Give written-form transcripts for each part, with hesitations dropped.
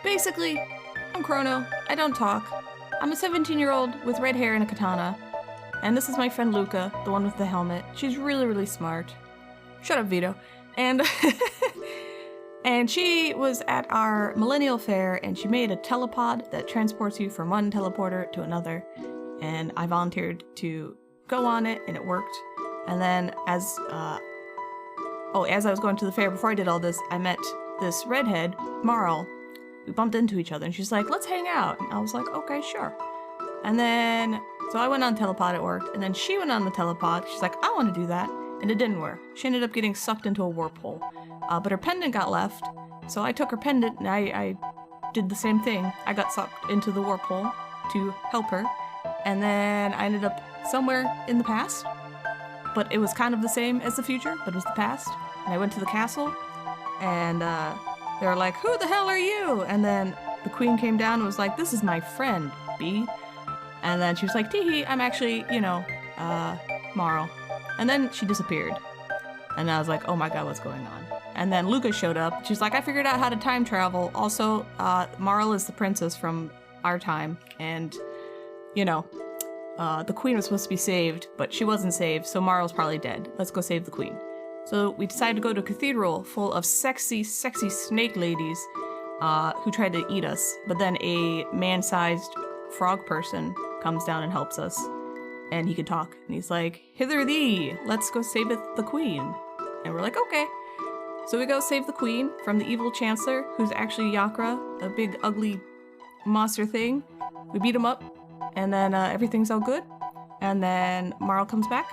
Basically, I'm Chrono. I don't talk. I'm a 17-year-old with red hair and a katana. And this is my friend Luca, the one with the helmet. She's really, really smart. Shut up, Vito. And and she was at our Millennial Fair, and she made a telepod that transports you from one teleporter to another. And I volunteered to go on it, and it worked. And then as I was going to the fair, before I did all this, I met this redhead, Marl. We bumped into each other, and she's like, let's hang out. And I was like, okay, sure. And then, so I went on telepod, it worked. And then she went on the telepod. She's like, I want to do that. And it didn't work. She ended up getting sucked into a warp hole. But her pendant got left. So I took her pendant, and I did the same thing. I got sucked into the warp hole to help her. And then I ended up somewhere in the past. But it was kind of the same as the future, but it was the past. And I went to the castle, and they were like, who the hell are you? And then the queen came down and was like, this is my friend, B. And then she was like, tee-hee, I'm actually, Marl. And then she disappeared. And I was like, oh my god, what's going on? And then Luca showed up. She's like, I figured out how to time travel. Also, Marl is the princess from our time. And, the queen was supposed to be saved, but she wasn't saved, so Marl's probably dead. Let's go save the queen. So we decided to go to a cathedral full of sexy, sexy snake ladies who tried to eat us. But then a man-sized frog person comes down and helps us. And he could talk. And he's like, hither thee, let's go save the queen. And we're like, okay. So we go save the queen from the evil chancellor, who's actually Yakra, a big ugly monster thing. We beat him up, and then everything's all good. And then Marl comes back,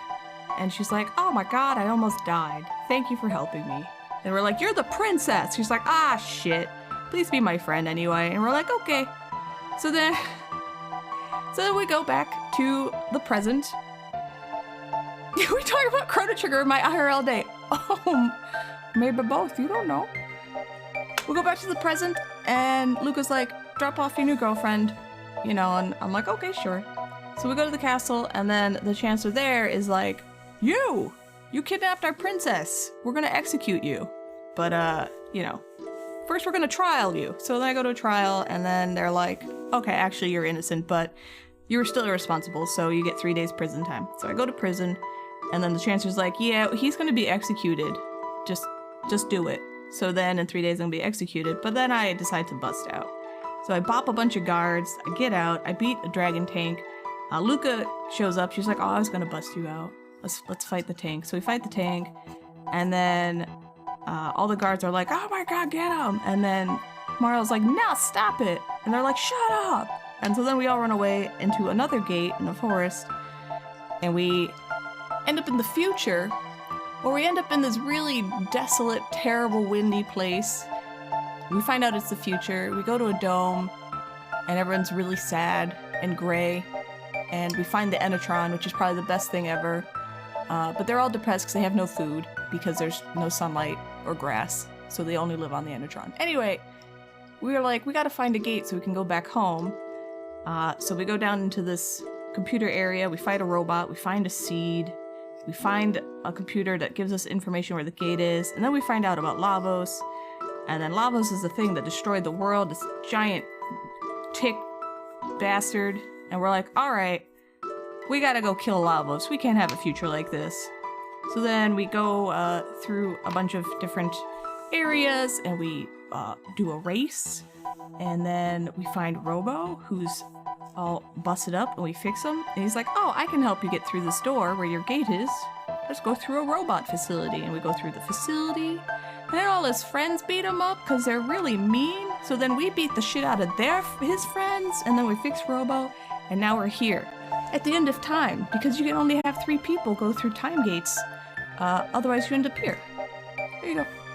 and she's like, oh my god, I almost died. Thank you for helping me. And we're like, you're the princess. She's like, ah, shit. Please be my friend anyway. And we're like, okay. So then we go back to the present. We talk about Chrono Trigger in my IRL day. Oh, maybe both. You don't know. We go back to the present, and Luca's like, drop off your new girlfriend. And I'm like, okay, sure. So we go to the castle, and then the chancellor there is like, you kidnapped our princess. We're gonna execute you. But, first we're gonna trial you. So then I go to a trial, and then they're like, okay, actually you're innocent, but you were still irresponsible, so you get 3 days prison time. So I go to prison, and then the chancellor's like, yeah, he's gonna be executed. Just do it. So then in 3 days I'm gonna be executed, but then I decide to bust out. So I bop a bunch of guards, I get out, I beat a dragon tank. Luca shows up, she's like, oh, I was gonna bust you out. Let's fight the tank. So we fight the tank, and then all the guards are like, oh my god, get him! And then Marl's like, no, stop it! And they're like, shut up! And so then we all run away into another gate in the forest, and we end up in the future, where we end up in this really desolate, terrible, windy place. We find out it's the future, we go to a dome, and everyone's really sad and gray, and we find the Enetron, which is probably the best thing ever. But they're all depressed because they have no food, because there's no sunlight or grass, so they only live on the Enetron. Anyway, we were like, we gotta find a gate so we can go back home. So we go down into this computer area, we fight a robot, we find a seed, we find a computer that gives us information where the gate is, and then we find out about Lavos, and then Lavos is the thing that destroyed the world, this giant tick bastard, and we're like, alright, we gotta go kill Lavos, we can't have a future like this. So then we go through a bunch of different areas, and we do a race, and then we find Robo, who's all busted up, and we fix him, and he's like, oh, I can help you get through this door where your gate is. Let's go through a robot facility. And we go through the facility, and then all his friends beat him up because they're really mean. So then we beat the shit out of his friends, and then we fix Robo, and now we're here at the end of time, because you can only have 3 people go through time gates, otherwise you end up here. There you go.